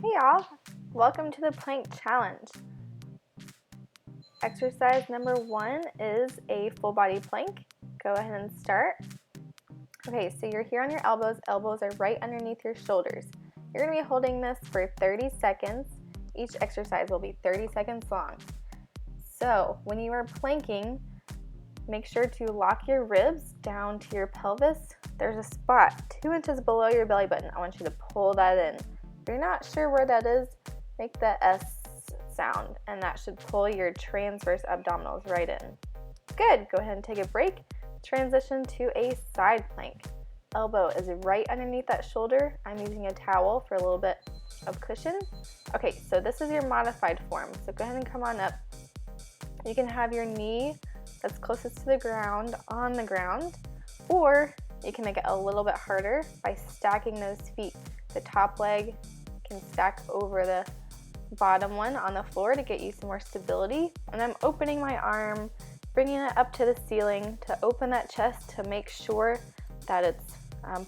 Hey y'all, welcome to the plank challenge. Exercise number 1 is a full body plank. Go ahead and start. Okay, so you're here on your elbows. Elbows are right underneath your shoulders. You're going to be holding this for 30 seconds. Each exercise will be 30 seconds long. So when you are planking, make sure to lock your ribs down to your pelvis. There's a spot 2 inches below your belly button. I want you to pull that in. If you're not sure where that is, make the S sound, and that should pull your transverse abdominals right in. Good. Go ahead and take a break. Transition to a side plank. Elbow is right underneath that shoulder. I'm using a towel for a little bit of cushion. Okay, so this is your modified form. So go ahead and come on up. You can have your knee that's closest to the ground on the ground, or you can make it a little bit harder by stacking those feet. The top leg can stack over the bottom one on the floor to get you some more stability. And I'm opening my arm, bringing it up to the ceiling to open that chest to make sure that it's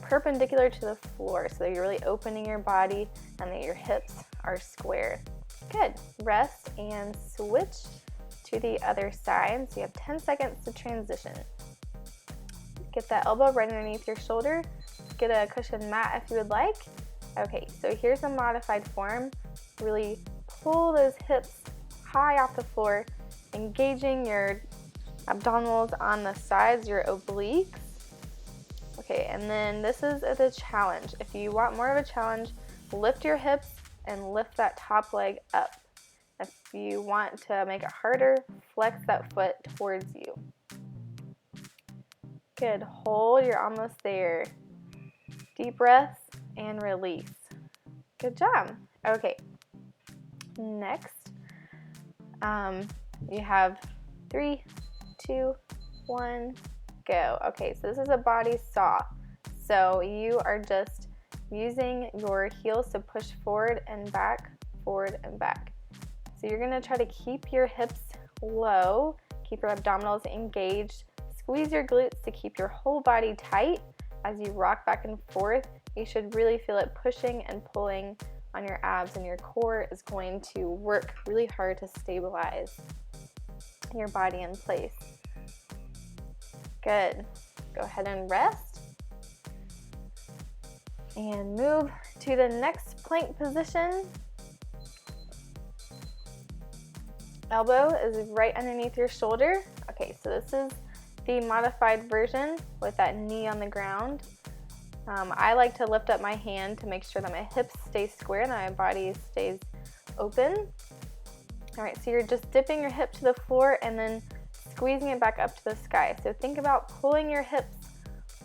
perpendicular to the floor, so that you're really opening your body and that your hips are square. Good. Rest and switch to the other side. So you have 10 seconds to transition. Get that elbow right underneath your shoulder. Get a cushion mat if you would like. Okay, so here's a modified form. Really pull those hips high off the floor, engaging your abdominals on the sides, your obliques. Okay, and then this is the challenge. If you want more of a challenge, lift your hips and lift that top leg up. If you want to make it harder, flex that foot towards you. Good. Hold. You're almost there. Deep breaths and release. Good job. Okay. Next, you have 3, 2, 1, go. Okay, so this is a body saw. So you are just using your heels to push forward and back, forward and back. So you're going to try to keep your hips low, keep your abdominals engaged, squeeze your glutes to keep your whole body tight as you rock back and forth. You should really feel it pushing and pulling on your abs, and your core is going to work really hard to stabilize your body in place. Good. Go ahead and rest. And move to the next plank position. Elbow is right underneath your shoulder. Okay, so this is the modified version with that knee on the ground. I like to lift up my hand to make sure that my hips stay square and that my body stays open. All right, so you're just dipping your hip to the floor and then squeezing it back up to the sky. So think about pulling your hips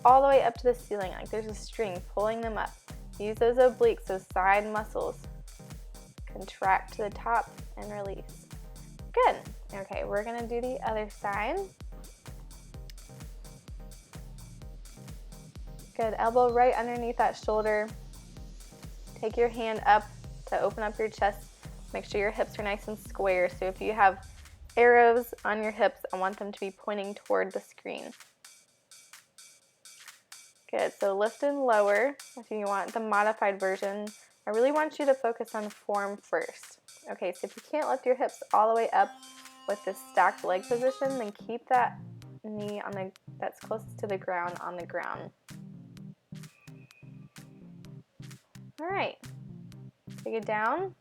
all the way up to the ceiling, like there's a string, pulling them up. Use those obliques, those side muscles. Contract to the top and release. Good. Okay, we're gonna do the other side. Good. Elbow right underneath that shoulder. Take your hand up to open up your chest. Make sure your hips are nice and square. So if you have arrows on your hips, I want them to be pointing toward the screen. Good. So lift and lower. If you want the modified version, I really want you to focus on form first. Okay, so if you can't lift your hips all the way up with this stacked leg position, then keep that knee on that's closest to the ground on the ground. All right, take it down.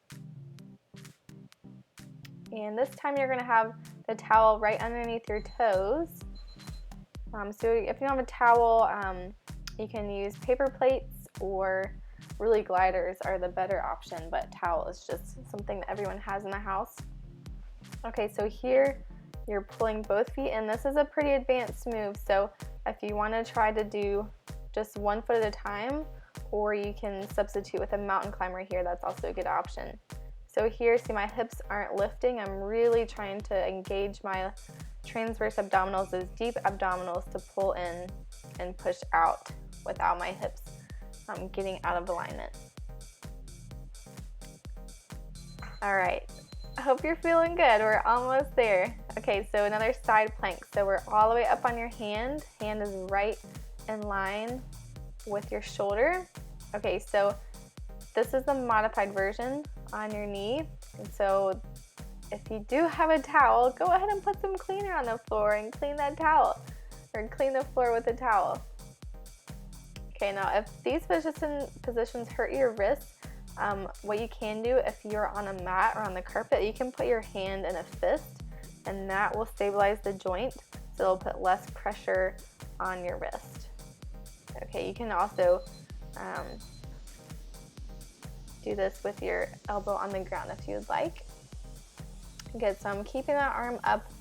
And this time you're gonna have the towel right underneath your toes. So if you don't have a towel, you can use paper plates, or really gliders are the better option, but towel is just something that everyone has in the house. Okay, so here you're pulling both feet in. This is a pretty advanced move, so if you wanna try to do just one foot at a time, or you can substitute with a mountain climber here, that's also a good option. So here, see my hips aren't lifting. I'm really trying to engage my transverse abdominals, those deep abdominals, to pull in and push out without my hips getting out of alignment. All right, I hope you're feeling good. We're almost there. Okay, so another side plank. So we're all the way up on your hand. Hand is right in line with your shoulder. Okay, so this is the modified version on your knee. And so if you do have a towel, go ahead and put some cleaner on the floor and clean that towel, or clean the floor with a towel. Okay, now if these positions hurt your wrists, what you can do if you're on a mat or on the carpet, you can put your hand in a fist, and that will stabilize the joint, so it'll put less pressure on your wrist. Okay, you can also do this with your elbow on the ground if you'd like. Good, so I'm keeping that arm up,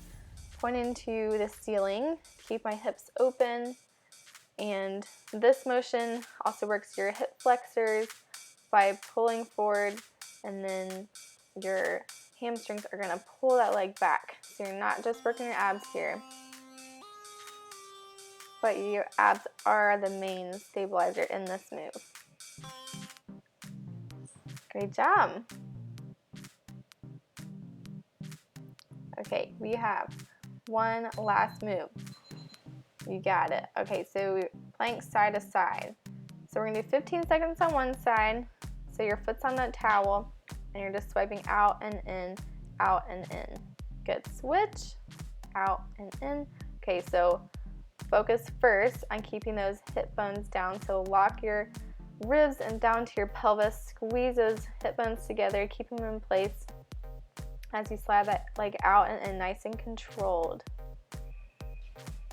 pointing to the ceiling. Keep my hips open, and this motion also works your hip flexors by pulling forward, and then your hamstrings are gonna pull that leg back. So you're not just working your abs here, but your abs are the main stabilizer in this move. Great job. Okay, we have one last move. You got it. Okay, so plank side to side. So we're gonna do 15 seconds on one side. So your foot's on that towel, and you're just swiping out and in, out and in. Good, switch, out and in. Okay, so focus first on keeping those hip bones down. So lock your ribs and down to your pelvis. Squeeze those hip bones together, keep them in place as you slide that leg out and in, nice and controlled.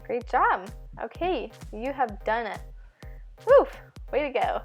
Great job. Okay, you have done it. Woo, way to go.